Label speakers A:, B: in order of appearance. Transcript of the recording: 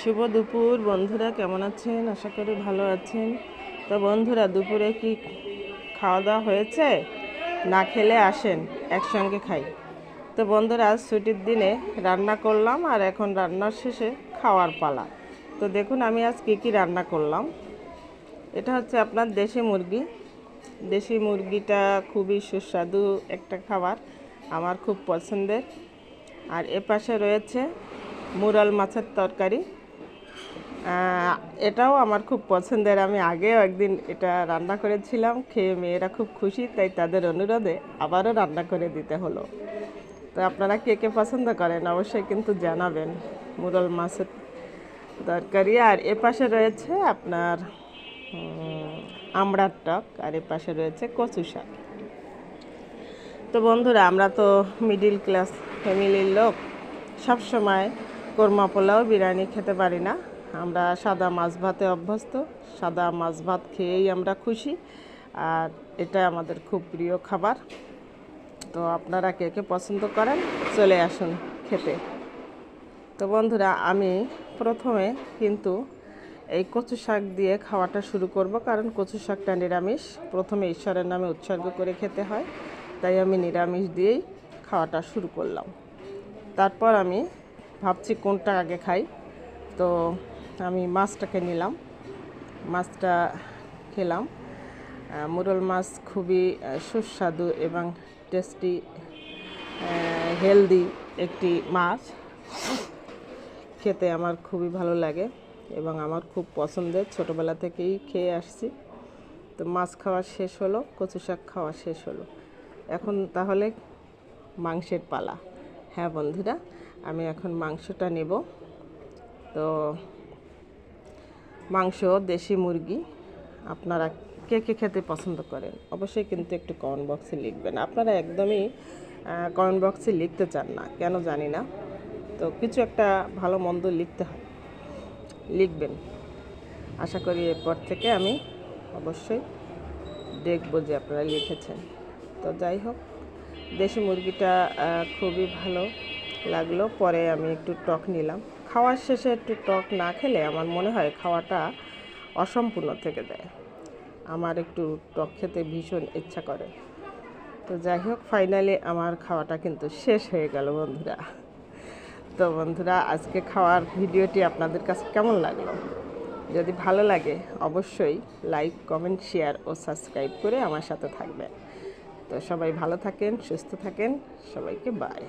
A: শুভ দুপুর বন্ধুরা, কেমন আছেন? আশা করি ভালো আছেন। তো বন্ধুরা, দুপুরে কি খাওয়া দাওয়া হয়েছে? না খেলে আসেন একসঙ্গে খাই। তো বন্ধুরা, আজ ছুটির দিনে রান্না করলাম আর এখন রান্নার শেষে খাওয়ার পালা। তো দেখুন আমি আজ কী রান্না করলাম। এটা হচ্ছে আপনার দেশি মুরগি। দেশি মুরগিটা খুবই সুস্বাদু একটা খাবার, আমার খুব পছন্দের। আর এপাশে রয়েছে মুরাল মাছের তরকারি। এটাও আমার খুব পছন্দের। আমি আগেও একদিন এটা রান্না করেছিলাম, খেয়ে মেয়েরা খুব খুশি, তাই তাদের অনুরোধে আবারও রান্না করে দিতে হলো। তো আপনারা কে কে পছন্দ করেন অবশ্যই কিন্তু জানাবেন। মুরাল মাছের তরকারি। আর এপাশে রয়েছে আপনার আমড়ার টক, আর এপাশে রয়েছে কচু শাক। তো বন্ধুরা, আমরা তো মিডিল ক্লাস ফ্যামিলির লোক, সবসময় কোরমা পোলাও বিরিয়ানি খেতে পারি না। আমরা সাদা মাছ ভাতে অভ্যস্ত, সাদা মাছ ভাত খেয়েই আমরা খুশি। আর এটা আমাদের খুব প্রিয় খাবার। তো আপনারা কে কে পছন্দ করেন চলে আসুন খেতে। তো বন্ধুরা, আমি প্রথমে কিন্তু এই কচু শাক দিয়ে খাওয়াটা শুরু করব, কারণ কচু শাকটা নিরামিষ, প্রথমে ঈশ্বরের নামে উৎসর্গ করে খেতে হয়, তাই আমি নিরামিষ দিয়েই খাওয়াটা শুরু করলাম। তারপর আমি ভাবছি কোনটা আগে খাই। তো আমি মাছটাকে নিলাম, মাছটা খেলাম। মুরল মাছ খুবই সুস্বাদু এবং টেস্টি, হেলদি একটি মাছ। খেতে আমার খুবই ভালো লাগে এবং আমার খুব পছন্দের, ছোটোবেলা থেকেই খেয়ে আসছি। তো মাছ খাওয়া শেষ হলো, কচু শাক খাওয়া শেষ হলো, এখন তাহলে মাংসের পালা। হ্যাঁ বন্ধুরা, আমি এখন মাংসটা নেব। তো মাংস দেশি মুরগি। আপনারা কে কে খেতে পছন্দ করেন অবশ্যই কিন্তু একটু কমেন্ট বক্সে লিখবেন। আপনারা একদমই কমেন্ট বক্সে লিখতে চান না, কেন জানি না। তো কিছু একটা ভালো মন্দ লিখতে হয়, লিখবেন। আশা করি এরপর থেকে আমি অবশ্যই দেখব যে আপনারা লিখেছেন। তো যাই হোক, দেশি মুরগিটা খুবই ভালো লাগলো। পরে আমি একটু টক নিলাম। খাওয়ার শেষে একটু টক না খেলে আমার মনে হয় খাওয়াটা অসম্পূর্ণ থেকে যায়। আমার একটু টক খেতে ভীষণ ইচ্ছা করে। তো যাই হোক, ফাইনালি আমার খাওয়াটা কিন্তু শেষ হয়ে গেল বন্ধুরা। তো বন্ধুরা, আজকে খাওয়ার ভিডিওটি আপনাদের কাছে কেমন লাগলো? যদি ভালো লাগে অবশ্যই লাইক, কমেন্ট, শেয়ার ও সাবস্ক্রাইব করে আমার সাথে থাকবেন। তো সবাই ভালো থাকেন, সুস্থ থাকেন, সবাইকে বাই।